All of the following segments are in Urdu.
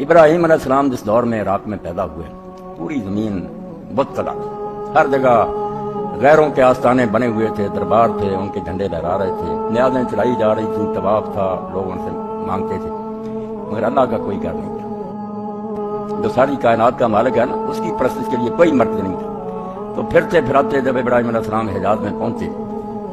ابراہیم علیہ السلام جس دور میں عراق میں پیدا ہوئے پوری زمین بت کلا، ہر جگہ غیروں کے آستانے بنے ہوئے تھے، دربار تھے، ان کے جھنڈے لہرا رہے تھے، نیازیں چلائی جا رہی تھیں، طواف تھا، لوگ ان سے مانگتے تھے، مگر اللہ کا کوئی گھر نہیں تھا۔ جو ساری کائنات کا مالک ہے نا، اس کی پرستش کے لیے کوئی مرکز نہیں تھا۔ تو پھرتے پھراتے جب ابراہیم علیہ السلام حجاز میں پہنچے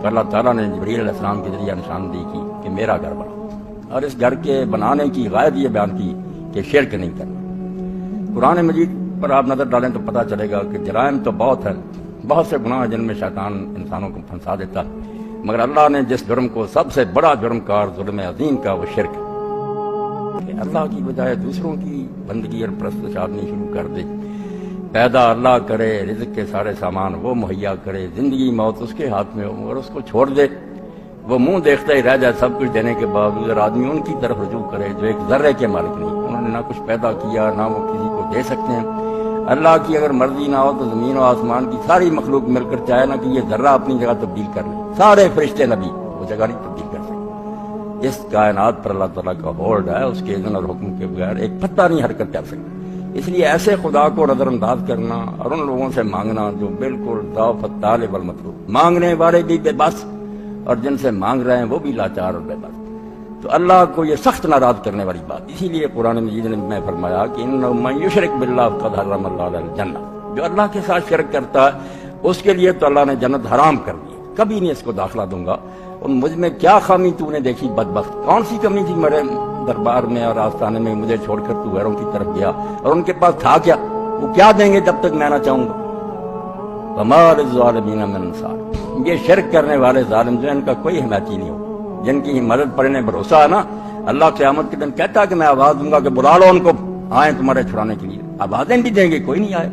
تو اللہ تعالیٰ نے جبریل علیہ السلام کے ذریعہ نشاندہی کی کہ میرا گھر بنا، اور اس گھر کے بنانے کی غائب یہ بیان کی کہ شرک نہیں کرنا۔ قرآن مجید پر آپ نظر ڈالیں تو پتہ چلے گا کہ جرائم تو بہت ہیں، بہت سے گناہ جن میں شیطان انسانوں کو پھنسا دیتا، مگر اللہ نے جس جرم کو سب سے بڑا جرم کار ظلم عظیم کا وہ شرک ہے کہ اللہ کی بجائے دوسروں کی بندگی اور پرستش آدمی شروع کر دے، پیدا اللہ کرے، رزق کے سارے سامان وہ مہیا کرے، زندگی موت اس کے ہاتھ میں ہو، اور اس کو چھوڑ دے، وہ منہ دیکھتا ہی رہ جائے سب کچھ دینے کے باوجود، اور آدمی ان کی طرف رجوع کرے جو ایک ذرے کے مالک نہیں، انہوں نے نہ کچھ پیدا کیا نہ وہ کسی کو دے سکتے ہیں۔ اللہ کی اگر مرضی نہ ہو تو زمین و آسمان کی ساری مخلوق مل کر چاہے نا کہ یہ ذرہ اپنی جگہ تبدیل کر لے، سارے فرشتے نبی وہ جگہ نہیں تبدیل کر سکتے۔ اس کائنات پر اللہ تعالیٰ کا ہولڈ ہے، اس کے اذن اور حکم کے بغیر ایک پتا نہیں حرکت کر سکتا۔ اس لیے ایسے خدا کو نظر انداز کرنا اور ان لوگوں سے مانگنا جو بالکل ضعف الطالب والمطلوب، مانگنے والے بھی بے بس اور جن سے مانگ رہے ہیں وہ بھی لاچار اور بے بس، تو اللہ کو یہ سخت ناراض کرنے والی بات۔ اسی لیے قرآن مجید نے فرمایا کہ انہ من یشرک باللہ فقد حرم اللہ علیہ الجنہ، جو اللہ کے ساتھ شرک کرتا ہے اس کے لیے تو اللہ نے جنت حرام کر دی، کبھی نہیں اس کو داخلہ دوں گا۔ اور مجھ میں کیا خامی تو نے دیکھی بدبخت، کون سی کمی تھی میرے دربار میں اور آستانے میں، مجھے چھوڑ کر تو غیروں کی طرف گیا، اور ان کے پاس تھا کیا؟ وہ کیا دیں گے جب تک میں نہ چاہوں گا؟ وما للظالمین من انصار، یہ شرک کرنے والے ظالم جو ان کا کوئی حمایتی نہیں ہو، جن کی مدد پر انہیں بھروسہ ہے نا، اللہ قیامت کے دن کہتا ہے کہ میں آواز دوں گا کہ بلا لو ان کو، آئیں تمہارے چھڑانے کے لیے، آوازیں بھی دیں گے کوئی نہیں آئے،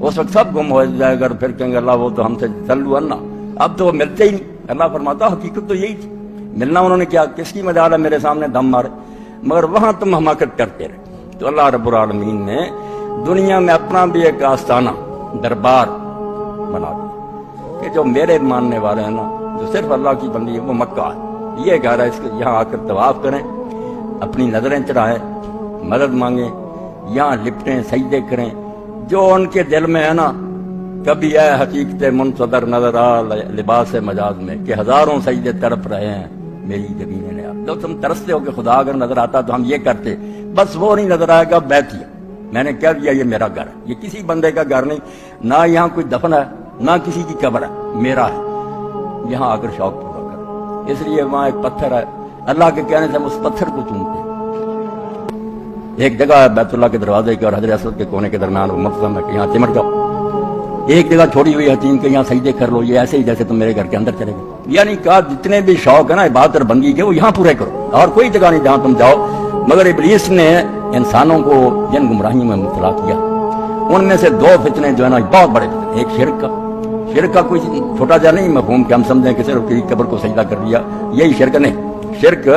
اس وقت سب گم ہو جائے گا، پھر کہیں گے اللہ وہ تو ہم سے چلو انا، اب تو وہ ملتے ہی نہیں۔ اللہ فرماتا حقیقت تو یہی تھی، ملنا انہوں نے کیا، کس کی مجال ہے میرے سامنے دم مارے، مگر وہاں تم حماقت کرتے رہے۔ تو اللہ رب العالمین نے دنیا میں اپنا بھی ایک آستانہ دربار بنا دیا کہ جو میرے ماننے والے ہیں نا، جو صرف اللہ کی بندی ہے، وہ مکہ ہے، یہ کہہ رہا ہے اس کو یہاں آ کر طواف کریں، اپنی نظریں چڑھائیں، مدد مانگیں، یہاں لپٹیں، سجدے کریں، جو ان کے دل میں ہے نا، کبھی اے حقیقت منصدر نظر آ لباس مجاز میں کہ ہزاروں سجدے تڑپ رہے ہیں میری زمین نے۔ جب تم ترستے ہو کہ خدا اگر نظر آتا تو ہم یہ کرتے، بس وہ نہیں نظر آئے گا، بیت کیا، میں نے کہہ دیا یہ میرا گھر ہے، یہ کسی بندے کا گھر نہیں، نہ یہاں کوئی دفن ہے نہ کسی کی قبر ہے، میرا ہے، یہاں آ کر شوق پورا کر۔ اس لیے وہاں ایک پتھر ہے، اللہ کے کہنے سے ہم اس پتھر کو چومتے ہیں۔ ایک جگہ ہے بیت اللہ کے دروازے کے اور حجر اسود کے کونے کے درمیان وہ مقام ہے کہ یہاں چمٹ جاؤ، ایک جگہ چھوڑی ہوئی حتیم کہ یہاں سجدے کر لو، یہ ایسے ہی جیسے تم میرے گھر کے اندر چلے گئے، یعنی کہا جتنے بھی شوق ہے نا عبادت اور بندگی کے وہ یہاں پورے کرو، اور کوئی جگہ نہیں جہاں تم جاؤ۔ مگر ابلیس نے انسانوں کو جن گمراہیوں میں مبتلا کیا، ان میں سے دو فتنے جو ہے نا بہت بڑے فتنے، ایک شرک کا کوئی چھوٹا جا نہیں مفہوم کہ ہم سمجھیں کہ صرف کسی قبر کو سجدہ کر دیا، یہی شرک نہیں۔ شرک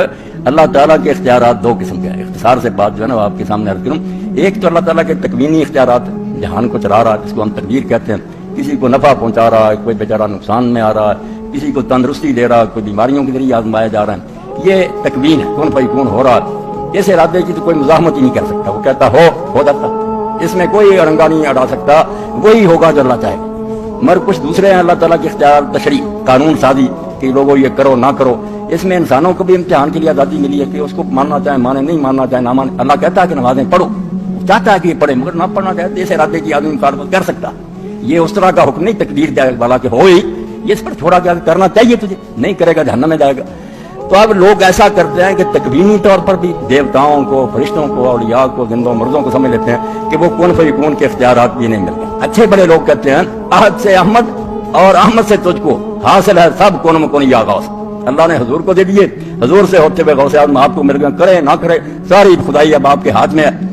اللہ تعالیٰ کے اختیارات دو قسم کے ہیں، اختصار سے بات جو ہے نا وہ آپ کے سامنے عرض کروں۔ ایک تو اللہ تعالیٰ کے تکوینی اختیارات، جہان کو چلا رہا ہے جس کو ہم تقدیر کہتے ہیں، کسی کو نفع پہنچا رہا ہے، کوئی بیچارہ نقصان میں آ رہا ہے، کسی کو تندرستی دے رہا ہے، کوئی بیماریوں کے ذریعے آزمایا جا رہا ہے، یہ تکوین ہے، کون فیکون ہو رہا ہے۔ اس ارادے کی تو کوئی مزاحمت ہی نہیں کر سکتا، وہ کہتا ہو جاتا، اس میں کوئی ارنگا نہیں اڑا سکتا، وہی ہوگا جو اللہ چاہے۔ مگر کچھ دوسرے ہیں اللہ تعالیٰ کے اختیار، تشریع، قانون سازی کہ لوگوں یہ کرو نہ کرو، اس میں انسانوں کو بھی امتحان کے لیے آزادی ملی ہے کہ اس کو ماننا چاہے مانے، نہیں ماننا چاہے نہ مانے۔ اللہ کہتا ہے کہ نمازیں پڑھو، چاہتا ہے کہ یہ پڑھے، مگر نہ پڑھنا چاہے تو اس ارادے کی آدمی مخالفت کر سکتا، یہ اس طرح کا حکم نہیں تقدیر جائے والا کہ ہو ہی، یہ اس پر چھوڑا گیا کہ کرنا چاہیے تجھے، نہیں کرے گا جہنم میں جائے گا۔ تو اب لوگ ایسا کرتے ہیں کہ تکوینی طور پر بھی دیوتاؤں کو، فرشتوں کو، اولیاء کو، زندوں مردوں کو سمجھ لیتے ہیں کہ وہ کون فیکون کے اختیارات بھی نہیں ملتے۔ اچھے بڑے لوگ کہتے ہیں احد سے احمد اور احمد سے تجھ کو حاصل ہے سب کون مکون یا غوث، اللہ نے حضور کو دے دیے، حضور سے ہوتے ہوئے غوث اعظم آپ کو مل گئے، کرے نہ کرے ساری خدائی اب آپ کے ہاتھ میں ہے۔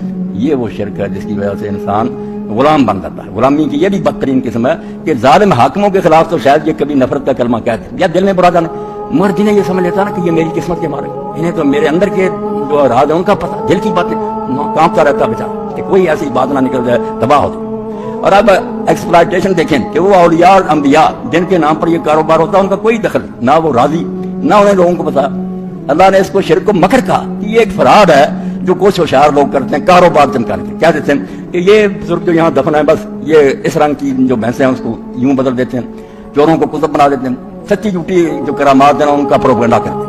یہ وہ شرک ہے جس کی وجہ سے انسان غلام بن جاتا ہے۔ غلامی کی یہ بھی بدترین قسم ہے کہ ظالم حاکموں کے خلاف تو شاید یہ کبھی نفرت کا کلمہ کہتے ہیں یا دل میں برا جانا، مگر جنہیں یہ سمجھ لیتا نا کہ یہ میری قسمت کے مارے، انہیں تو میرے اندر کے جو راز ہے ان کا پتہ، دل کی باتیں کانپتا رہتا بیچارہ کہ کوئی ایسی بات نہ نکل جائے تباہ ہو جائے۔ اور اب ایکسپلائٹیشن دیکھیں کہ وہ اولیاء اور انبیاء جن کے نام پر یہ کاروبار ہوتا ہے ان کا کوئی دخل، نہ وہ راضی نہ انہیں لوگوں کو پتا۔ اللہ نے اس کو شرک کو مکر کہا کہ یہ ایک فراڈ ہے جو کچھ ہوشیار لوگ کرتے ہیں کاروبار چمکانے کے، کیا دیتے ہیں کہ یہ بزرگ جو یہاں دفن ہے بس یہ اس رنگ کی جو بھینسیں ہیں اس کو یوں بدل دیتے ہیں، چوروں کو کتب بنا دیتے ہیں، سچی جھوٹی جو کرامات ہیں ان کا پروپیگنڈا کرتے ہیں۔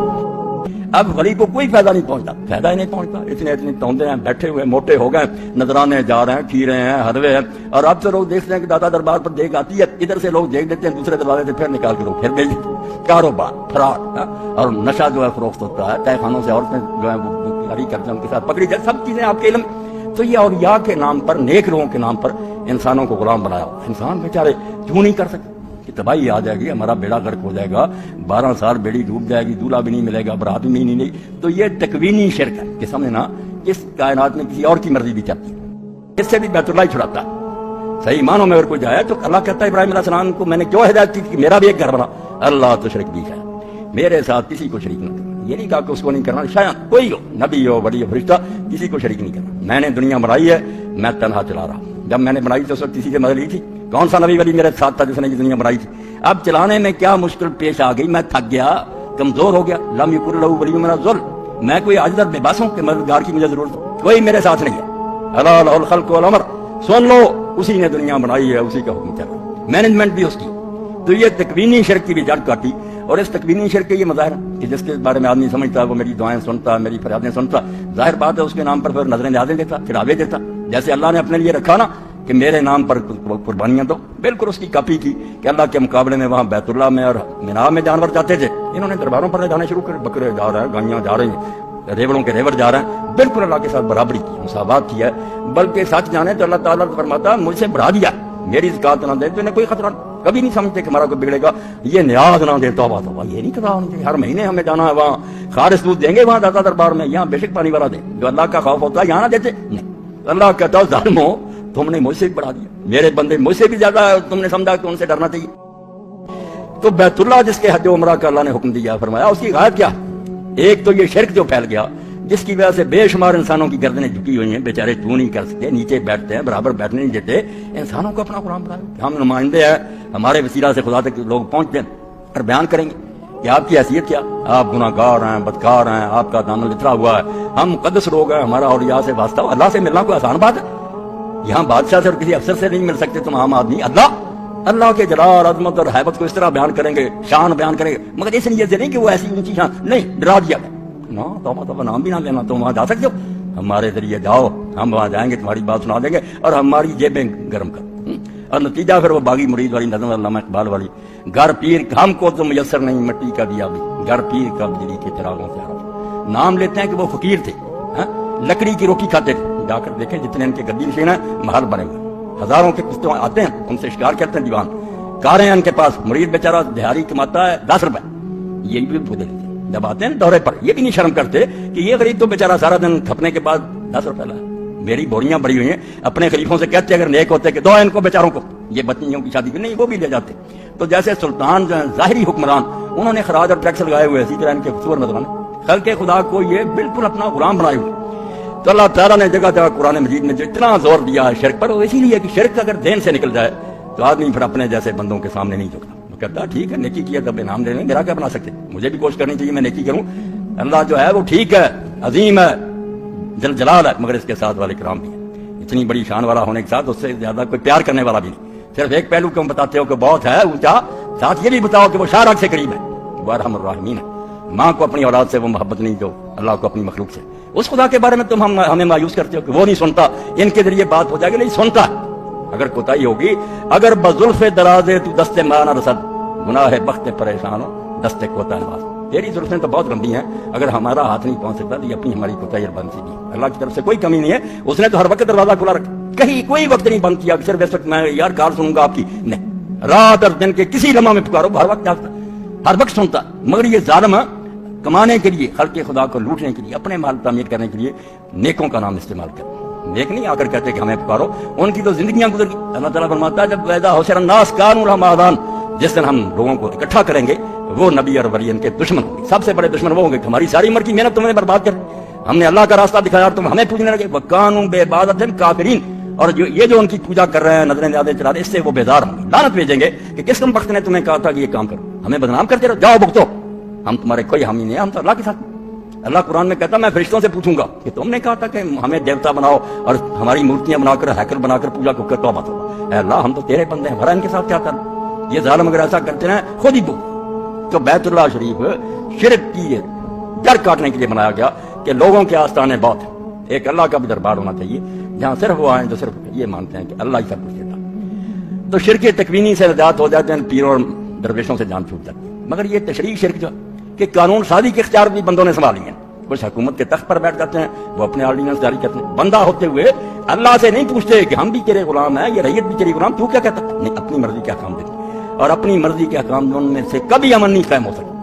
اب غریب کو کوئی فائدہ نہیں پہنچتا، فائدہ ہی نہیں پہنچتا، اتنے توندے ہیں، بیٹھے ہوئے موٹے ہو گئے، نذرانے جا رہے ہیں، کھیرے ہیں، حلوے ہیں، اور اب سے لوگ دیکھتے ہیں کہ دادا دربار پر دیکھ آتی ہے، ادھر سے لوگ دیکھ دیتے ہیں، دوسرے دروازے سے پھر نکال کے لوگ پھر بھیج دیتے ہیں۔ کاروبار، فراڈ، اور نشہ جو ہے فروخت ہوتا ہے، تہہ خانوں سے عورتیں جو ہیں وہ کاری کرتے ہیں، ان کے ساتھ پکڑی جائے، سب چیزیں آپ کے علم۔ تو یہ اولیاء کے نام پر، نیک لوگوں کے نام پر انسانوں کو غلام بنایا، انسان بیچارے کیوں نہیں کر سکتے کہ تباہی آ جائے گی، ہمارا بیڑا غرق ہو جائے گا، 12 سال بیڑی ڈوب جائے گی، دولہا بھی نہیں ملے گا، برات بھی نہیں۔ تو یہ تکوینی شرک ہے کہ سمجھنا اس کائنات میں کسی اور کی مرضی بھی چلتی ہے، اس سے بھی بیت اللہ ہی چھڑاتا ہے۔ صحیح معنوں میں اگر کوئی جائے تو اللہ کہتا ہے ابراہیم علیہ السلام کو میں نے کیوں ہدایت کی کہ میرا بھی ایک گھر بنا، اللہ تو شرک بھی ہے، میرے ساتھ کسی کو شریک نہ کرنا۔ یہ نہیں کہا کہ اس کو نہیں کرنا، شاید کوئی ہو، نبی ہو، ولی ہو، فرشتہ، کسی کو شریک نہیں کرنا۔ میں نے دنیا بنائی ہے، میں تنہا چلا رہا ہوں۔ جب میں نے بنائی تو اس وقت کسی سے مدد لی تھی؟ کون سا نبی ولی میرے ساتھ تھا جس نے یہ دنیا بنائی تھی؟ اب چلانے میں کیا مشکل پیش آ گئی، میں تھک گیا، کمزور ہو گیا، لم یکن لہ ولی من الذل، میں کوئی عاجز بے بس ہوں کہ مددگار کی مجھے ضرورت ہو، کوئی میرے ساتھ نہیں ہے۔ الا لہ الخلق والامر، سن لو، اسی نے دنیا بنائی ہے، اسی کا حکم چل رہا ہے، مینجمنٹ بھی اس کی۔ تو یہ تکوینی شرک کی بھی جڑ کاٹی، اور اس تکوینی شرک کے یہ مظاہر کہ جس کے بارے میں آدمی سمجھتا ہے وہ میری دعائیں سنتا ہے، میری فریادیں سنتا، ظاہر بات ہے اس کے نام پر پھر نظریں نیازیں دیتا، چڑھاوے دیتا، جیسے اللہ نے اپنے لیے رکھا نا کہ میرے نام پر قربانیاں دو، بالکل اس کی کاپی کی کہ اللہ کے مقابلے میں وہاں بیت اللہ میں اور مینا میں جانور جاتے تھے، انہوں نے درباروں پر جانے شروع کر، بکرے جا رہے ہیں، گائیاں جا رہی ہیں، ریوڑوں کے ریوڑ جا رہے ہیں، بالکل اللہ کے ساتھ برابری کی، مساوات کی ہے۔ بلکہ سچ جانے تو اللہ تعالیٰ فرماتا مجھ سے بڑھا دیا، میری زکات نہ دے تو انہیں کوئی خطرہ نہیں، کبھی نہیں سمجھتے کہ ہمارا کوئی بگڑے گا، یہ نیاز نہ دے، توبہ توبہ، یہ نہیں کرا ہونی چاہیے، ہر مہینے ہمیں جانا ہے وہاں، خالص دودھ دیں گے وہاں داتا دربار میں، یہاں بے شک پانی والا دیں، جو اللہ کا خوف ہوتا ہے یہاں نہ دیتے نہیں۔ اللہ کہتا ہے ظالمو تم نے مجھ سے بھی بڑھا دیا، میرے بندے مجھ سے بھی زیادہ تم نے سمجھا کہ ان سے ڈرنا چاہیے۔ تو بیت اللہ جس کے حج و عمرہ کا اللہ نے حکم دیا، فرمایا اس کی غایت کیا؟ ایک تو یہ شرک جو پھیل گیا جس کی وجہ سے بے شمار انسانوں کی گردنیں جھکی ہوئی ہیں، بیچارے چوں نہیں کر سکتے، نیچے بیٹھتے ہیں، برابر بیٹھنے نہیں دیتے، انسانوں کو اپنا غلام بنایا۔ ہم نمائندے ہیں، ہمارے وسیلہ سے خدا تک لوگ پہنچتے ہیں اور بیان کریں گے کہ آپ کی حیثیت کیا، آپ گناہ گار ہیں، بدکار ہیں، آپ کا دامن لترا ہوا ہے، ہم مقدس لوگ ہیں، ہمارا اولیاء سے واسطہ، اللہ سے ملنا کوئی آسان بات ہے؟ یہاں بادشاہ سے اور کسی افسر سے نہیں مل سکتے تم عام آدمی، اللہ کے جلال عظمت اور حیبت کو اس طرح بیان کریں گے، شان بیان کریں گے، مگر اس نیت سے نہیں کہ وہ ایسی اونچی شان نہیں، ڈرا دیا نا، توبہ نام بھی نہ لینا، تم وہاں جا سکتے ہو، ہمارے ذریعے جاؤ، ہم وہاں جائیں گے، تمہاری بات سنا دیں گے اور ہماری جیبیں گرم کر۔ اور نتیجہ پھر وہ باغی مرید والی نظم علامہ اقبال والی، گھر پیر ہم کو تو میسر نہیں مٹی کا دیا بھی، گھر پیر کا بجلی کے چراغوں سے عرب۔ نام لیتے ہیں کہ وہ فقیر تھے، لکڑی کی روٹی کھاتے تھے، جا کر دیکھیں جتنے ان کے گدی نشین ہیں محل بنے ہوئے، ہزاروں کے کشتوں آتے ہیں، ان سے شکار کرتے ہیں، دیوان کاریں ہیں ان کے پاس، مرید بیچارہ دہاڑی کماتا ہے 10 روپے، یہ بھی بدل لیتے ہیں، جب آتے ہیں دورے پر یہ بھی نہیں شرم کرتے کہ یہ غریب تو بیچارہ سارا دن کھپنے کے بعد 10 روپے لائے، میری بوریاں بڑی ہوئی ہیں، اپنے خلیفوں سے کہتے اگر نیک ہوتے کہ دو ان کو بیچاروں کو، یہ بچیوں کی شادی کی نہیں، وہ بھی لے جاتے۔ تو جیسے سلطان جو ہیں ظاہری حکمران، انہوں نے خراج اور ٹیکس لگائے ہوئے، اسی طرح ان کے سور نظرانے خلق خدا کو یہ بالکل اپنا غلام بنائے ہوئے۔ تو اللہ تعالیٰ نے جگہ جگہ قرآن مجید میں جو اتنا زور دیا ہے شرک پر، وہ اسی لیے کہ شرک اگر دین سے نکل جائے تو آدمی پھر اپنے جیسے بندوں کے سامنے نہیں جھکتا، وہ کہتا ٹھیک ہے نیکی کیا تب انعام دے لیں، میرا کیا بنا سکتے، مجھے بھی کوشش کرنی چاہیے میں نیکی کروں، اللہ جو ہے وہ ٹھیک ہے، عظیم ہے، جل جلال ہے، مگر اس کے ساتھ والے کرام بھی ہیں، اتنی بڑی شان والا ہونے کے ساتھ اس سے زیادہ کوئی پیار کرنے والا بھی نہیں، صرف ایک پہلو کو بتاتے ہو کہ بہت ہے اونچا، ساتھ یہ بھی بتاؤ کہ وہ شارک سے قریب ہے، وہ ارحم الراحمین ہے۔ ماں کو اپنی اولاد سے وہ محبت نہیں جو اللہ کو اپنی مخلوق سے، اس خدا کے بارے میں تم ہمیں مایوس کرتے ہو کہ وہ نہیں سنتا، ان کے ذریعے بات ہو جائے گی، نہیں سنتا، اگر کوتاہی ہوگی، اگر بزلف درازے تو دستے مانا رسد، گناہ بخت پریشان دستے کوتا نواز، تیری زلفیں تو بہت گندی ہیں، اگر ہمارا ہاتھ نہیں پہنچ سکتا تو یہ اپنی ہماری کوتاہی اور بند سی دی، اللہ کی طرف سے کوئی کمی نہیں ہے، اس نے تو ہر وقت دروازہ کھلا رکھا، کہیں کوئی وقت نہیں بند کیا صرف اس وقت میں یار کال سنوں گا آپ کی، نہیں، رات اور دن کے کسی لمحہ میں پکارو، ہر وقت جاگتا، ہر وقت سنتا، مگر یہ ظالم کمانے کے لیے، خلق خدا کو لوٹنے کے لیے، اپنے مال تعمیر کرنے کے لیے نیکوں کا نام استعمال کرتے، نیک نہیں آ کر کہتے کہ ہمیں پکارو، ان کی تو زندگیاں گزر گئی۔ اللہ تعالیٰ فرماتا ہے جب ویدا حشر الناس کانوا لهم اعداء، جس دن ہم لوگوں کو اکٹھا کریں گے وہ نبی اور ولی ان کے دشمن ہوں گے، سب سے بڑے دشمن وہ ہوں گے کہ ہماری ساری عمر کی محنت تمہیں برباد کر، ہم نے اللہ کا راستہ دکھایا اور تم ہمیں پوجنے لگے، وَكَانُوا بِعِبَادَتِهِمْ كَافِرِينَ، اور یہ جو ان کی پوجا کر رہے ہیں، نظریں نیازیں چلا رہے ہیں، اس سے وہ بیزار ہوں گے، لعنت بھیجیں گے کہ کس کم وقت نے تمہیں کہا تھا کہ یہ کام کرو، ہمیں بدنام کرتے رہو، جاؤ بھگتو، ہم تمہارے کوئی حامی نہیں ہیں، ہم تو اللہ کے ساتھ۔ اللہ قرآن میں کہتا میں فرشتوں سے پوچھوں گا کہ تم نے کہا تھا کہ ہمیں دیوتا بناؤ اور ہماری مورتیاں بنا کر ہیکل بنا کر پوجا کو توبہ توبہ، اے اللہ ہم تو تیرے بندے ہیں، ہمارا ان کے ساتھ کیا کرنا؟ یہ ظالم اگر ایسا کرتے ہیں خود ہی تو بیت اللہ شریف شرک کی جڑ کاٹنے کے لیے بنایا گیا کہ لوگوں کے آستانے بہت ہیں، ایک اللہ کا بھی دربار ہونا چاہیے جہاں صرف وہ آئیں جو صرف یہ مانتے ہیں کہ اللہ ہی سب کچھ دیتا۔ تو شرک تکوینی سے نجات ہو جاتے ہیں، پیروں اور درویشوں سے جان چھوٹ جاتی ہے۔ مگر یہ تشریعی شرک جو کہ قانون سازی کے اختیار بھی بندوں نے سنبھالی ہیں، کچھ حکومت کے تخت پر بیٹھ جاتے ہیں، وہ اپنے آرڈیننس جاری کرتے ہیں، بندہ ہوتے ہوئے اللہ سے نہیں پوچھتے کہ ہم بھی تیرے غلام ہیں، یہ ریت بھی تیری غلام، تو کیا کہتا؟ نہیں، اپنی مرضی کے احکام دیتے، اور اپنی مرضی کے احکام میں سے کبھی امن نہیں قائم ہو سکتا۔